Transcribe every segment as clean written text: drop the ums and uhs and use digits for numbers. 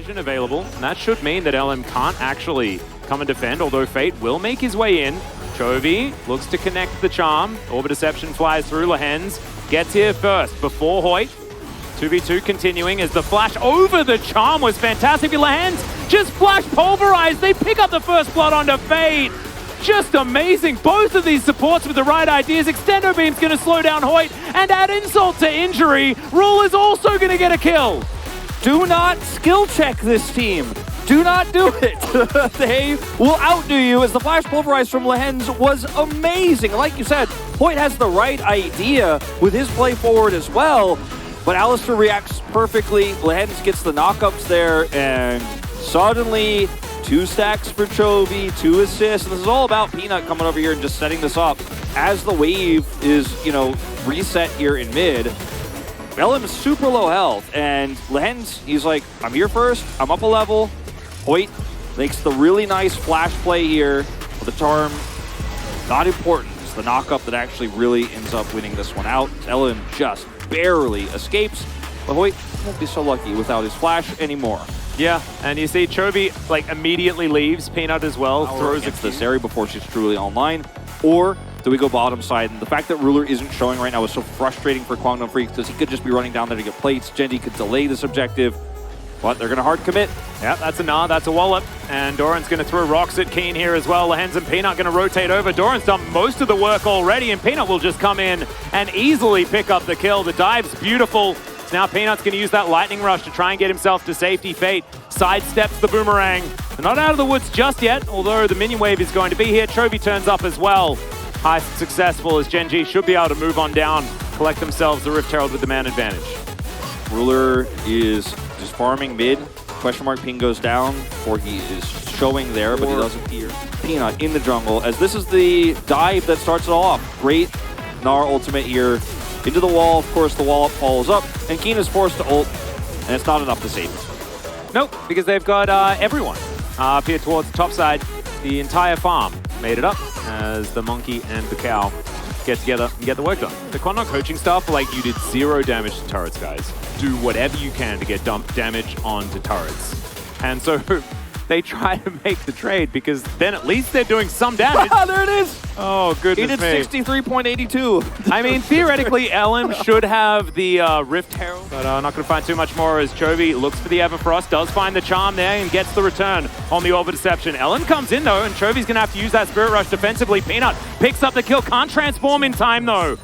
vision available, and that should mean that LM can't actually come and defend, although Fate will make his way in. Chovy looks to connect the charm. Orb of Deception flies through. Lehens gets here first before Hoyt. 2v2 continuing as the flash over the charm was fantastic. Lehens just flash pulverized. They pick up the first blood onto Fate. Just amazing. Both of these supports with the right ideas. Extendo Beam's going to slow down Hoyt and add insult to injury. Ruler's also going to get a kill. Do not skill check this team. Do not do it. They will outdo you, as the flash pulverize from Lehens was amazing. Like you said, Hoyt has the right idea with his play forward as well, but Alistair reacts perfectly. Lehens gets the knockups there, and suddenly 2 stacks for Chovy, 2 assists. And this is all about Peanut coming over here and just setting this up as the wave is, reset here in mid. LM is super low health, and Lehens, he's like, I'm here first, I'm up a level. Hoyt makes the really nice flash play here with the charm. Not important. It's the knockup that actually really ends up winning this one out. LM just barely escapes, but Hoyt won't be so lucky without his flash anymore. Yeah, and you see Chovy immediately leaves Peanut as well, throws against this area before she's truly online. Or do we go bottom side? And the fact that Ruler isn't showing right now is so frustrating for Kwangdong Freaks, because he could just be running down there to get plates. Genji could delay this objective, but they're going to hard commit. Yeah, that's a Nah, that's a wallop. And Doran's going to throw rocks at Keen here as well. Lehens and Peanut going to rotate over. Doran's done most of the work already, and Peanut will just come in and easily pick up the kill. The dive's beautiful. So now Peanut's going to use that lightning rush to try and get himself to safety. Fate sidesteps the boomerang. They're not out of the woods just yet, although the minion wave is going to be here. Chovy turns up as well. Heist successful, as Gen G should be able to move on down, collect themselves the Rift Herald with the man advantage. Ruler is just farming mid. Question mark ping goes down, or he is showing there, but he doesn't hear. Peanut in the jungle, as this is the dive that starts it all off. Great Gnar ultimate here. Into the wall, of course, the wall follows up, and Keen is forced to ult, and it's not enough to save him. Nope, because they've got everyone up here towards the top side. The entire farm made it up as the monkey and the cow get together and get the work done. The Kwangdong coaching staff, you did 0 damage to turrets, guys. Do whatever you can to get damage onto turrets. And so they try to make the trade, because then at least they're doing some damage. There it is! Oh, goodness me. He did 63.82. I mean, theoretically, LM should have the Rift Herald, but not going to find too much more, as Chovy looks for the Everfrost, does find the charm there, and gets the return on the Orb of Deception. LM comes in, though, and Chovy's going to have to use that Spirit Rush defensively. Peanut picks up the kill, can't transform in time, though.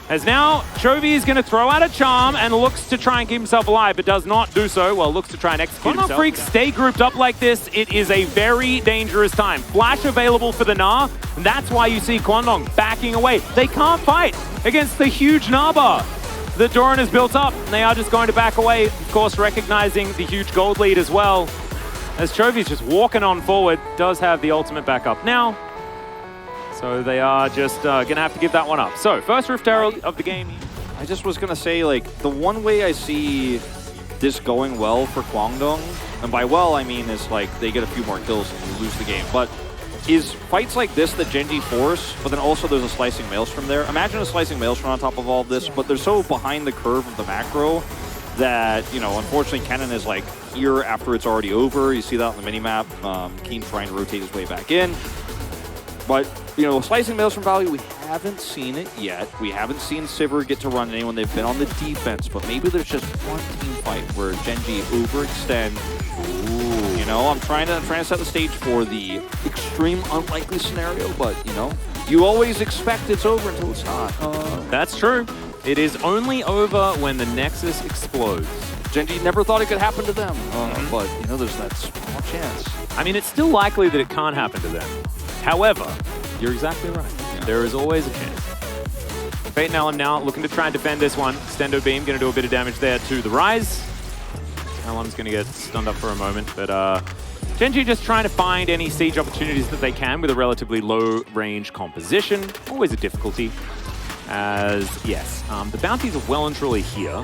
As now, Chovy is going to throw out a charm and looks to try and keep himself alive, but does not do so. Well, looks to try and execute himself. Freaks stay grouped up like this. It is a very dangerous time. Flash available for the Gnar, and that's why you see Kwangdong backing away. They can't fight against the huge Gnar bar that Doran has built up, and they are just going to back away, of course, recognizing the huge gold lead as well. As Chovy's just walking on forward, does have the ultimate back up now. So they are just going to have to give that one up. So, first Rift Herald of the game. I just was going to say, the one way I see this going well for Kwangdong, and by well I mean is they get a few more kills and lose the game, but is fights like this that Gen G force, but then also there's a Slicing Maelstrom there. Imagine a Slicing Maelstrom on top of all of this, but they're so behind the curve of the macro that, unfortunately Kennen is here after it's already over. You see that on the minimap. Keen trying to rotate his way back in. But, Slicing Maelstrom value, we haven't seen it yet. We haven't seen Sivir get to run anyone. They've been on the defense, but maybe there's just one team fight where Gen G overextend. Ooh. I'm trying to set the stage for the extreme unlikely scenario, but, you always expect it's over until it's not. That's true. It is only over when the Nexus explodes. Gen G never thought it could happen to them, but, there's that small chance. I mean, it's still likely that it can't happen to them. However, you're exactly right. Yeah. There is always a chance. Fate and LM now looking to try and defend this one. Extendo Beam going to do a bit of damage there to the Rise. LM's going to get stunned up for a moment, but Gen G just trying to find any siege opportunities that they can with a relatively low range composition. Always a difficulty, as yes, the bounties are well and truly here.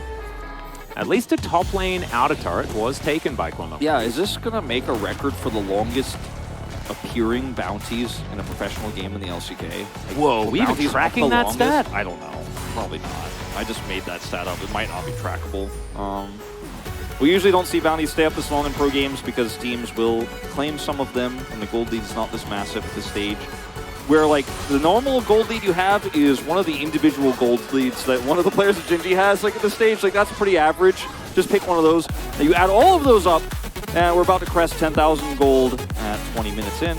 At least a top lane outer turret was taken by Kwangdong. Yeah, is this going to make a record for the longest appearing bounties in a professional game in the LCK? Whoa, we even tracking that stat? I don't know. Probably not. I just made that stat up. It might not be trackable. We usually don't see bounties stay up this long in pro games because teams will claim some of them, and the gold lead is not this massive at this stage. Where, like, the normal gold lead you have is one of the individual gold leads that one of the players at Gen G has, like, at this stage. Like, that's pretty average. Just pick one of those. Now you add all of those up, and we're about to crest 10,000 gold at 20 minutes in.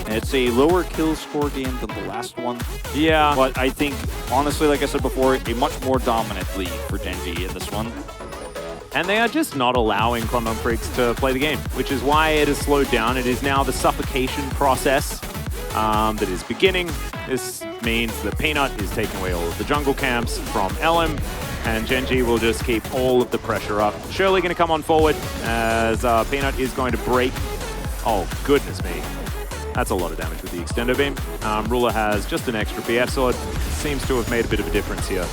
And it's a lower kill score game than the last one. Yeah. But I think, honestly, like I said before, a much more dominant lead for Gen G in this one. And they are just not allowing Quandong Freaks to play the game, which is why it has slowed down. It is now the suffocation process that is beginning. This means that Peanut is taking away all of the jungle camps from LM, and Gen G will just keep all of the pressure up. Shirley going to come on forward as Peanut is going to break. Oh, goodness me. That's a lot of damage with the extendo beam. Ruler has just an extra BF sword. Seems to have made a bit of a difference here.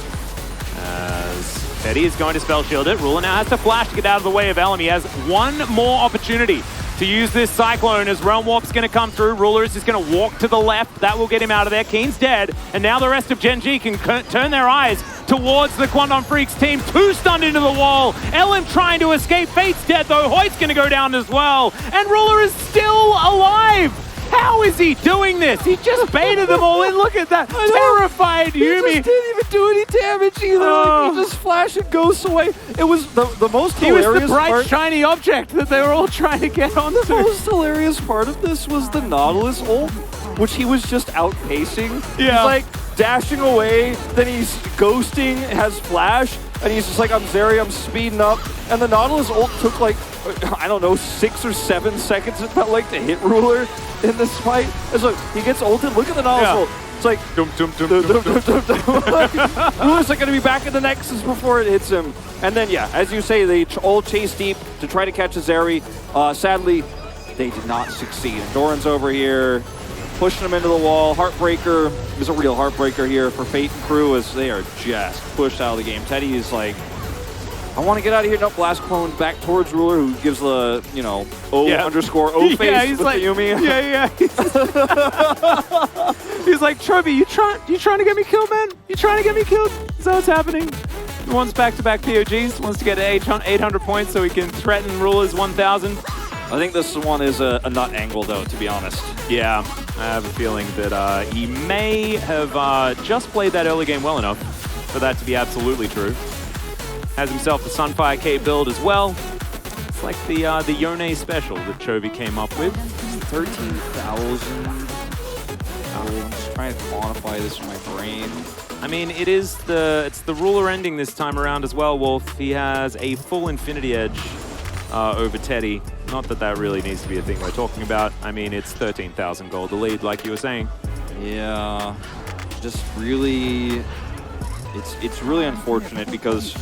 As Teddy is going to spell shield it. Ruler now has to flash to get out of the way of LM. He has one more opportunity to use this Cyclone as Realm Warp's going to come through. Ruler is just going to walk to the left. That will get him out of there. Keen's dead. And now the rest of Gen G can turn their eyes towards the Quandong Freaks team. 2 stunned into the wall. LM trying to escape. Fate's dead though. Hoyt's going to go down as well. And Ruler is still alive. How is he doing this? He just baited them all in. Look at that. Terrified Yuumi. He just didn't even do any damage either. Like, he just flashed and ghosts away. It was the most hilarious part. He was the bright, shiny object that they were all trying to get onto. The most hilarious part of this was the Nautilus ult, which he was just outpacing. Yeah. He's like dashing away, then he's ghosting, has flash, and he's just like, I'm Zeri, I'm speeding up. And the Nautilus ult took like, I don't know, 6 or 7 seconds it felt like to hit Ruler in this fight. It's like, he gets ulted, look at the Nautilus ult. It's like, Ruler's like gonna be back in the Nexus before it hits him. And then, yeah, as you say, they all chase deep to try to catch a Zeri. Sadly, they did not succeed. Doran's over here, pushing him into the wall. Heartbreaker is a real heartbreaker here for Fate and crew as they are just pushed out of the game. Teddy is like, I want to get out of here. No, blast clone back towards Ruler, who gives the, you know, O_O face with like, the Yuumi. Yeah. He's like, Trophy, you trying to get me killed, man? You trying to get me killed? Is that what's happening? He wants back-to-back POGs, wants to get to 800 points so he can threaten Ruler's 1,000. I think this one is a nut angle, though, to be honest. Yeah, I have a feeling that he may have just played that early game well enough for that to be absolutely true. Has himself the Sunfire K build as well. It's like the Yone special that Chovy came up with. 13,000. I'm just trying to quantify this in my brain. I mean, it's the Ruler ending this time around as well, Wolf. He has a full Infinity Edge over Teddy. Not that that really needs to be a thing we're talking about. I mean, it's 13,000 gold, the lead, like you were saying. Yeah, just really, it's really unfortunate because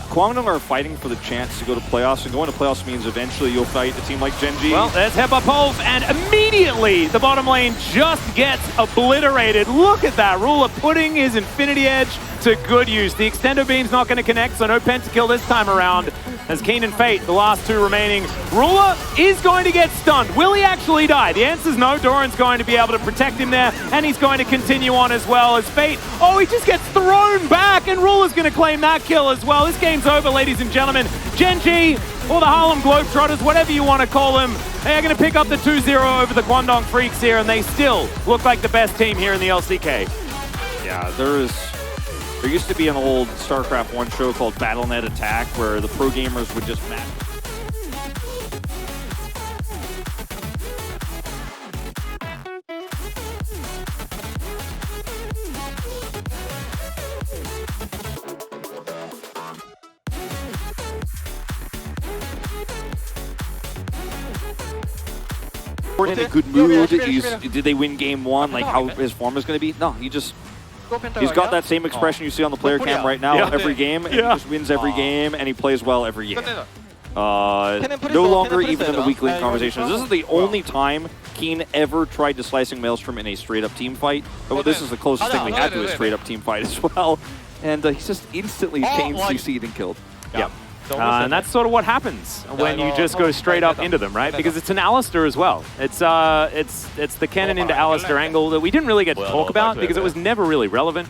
Kwangdong are fighting for the chance to go to playoffs, and going to playoffs means eventually you'll fight a team like Gen G. Well, there's Hepapov, and immediately the bottom lane just gets obliterated. Look at that, Ruler putting his Infinity Edge to good use. The Extendo Beam's not going to connect, so no Pentakill this time around. As Keen and Fate, the last 2 remaining. Ruler is going to get stunned. Will he actually die? The answer's no. Doran's going to be able to protect him there, and he's going to continue on as well as Fate. Oh, he just gets thrown back, and Ruler's going to claim that kill as well. This game's over, ladies and gentlemen. Gen G, or the Harlem Globetrotters, whatever you want to call them, they are going to pick up the 2-0 over the Kwandong Freaks here, and they still look like the best team here in the LCK. Yeah, there used to be an old StarCraft 1 show called BattleNet Attack where the pro gamers would just match. In a good mood, did they win game 1, like how his form is going to be? No, he's got that same expression you see on the player cam right now every game, and he just wins every game, and he plays well every game. No longer even in the weekly conversations. This is the only time Keen ever tried to slicing Maelstrom in a straight-up team fight. But this is the closest thing we had to a straight-up team fight as well. And he's just instantly chain CC'd and killed. Yeah. And that's sort of what happens when you just go straight up into them, right? Because it's an Alistair as well. It's the Kennen into Alistair angle that we didn't really get to talk about because it was never really relevant.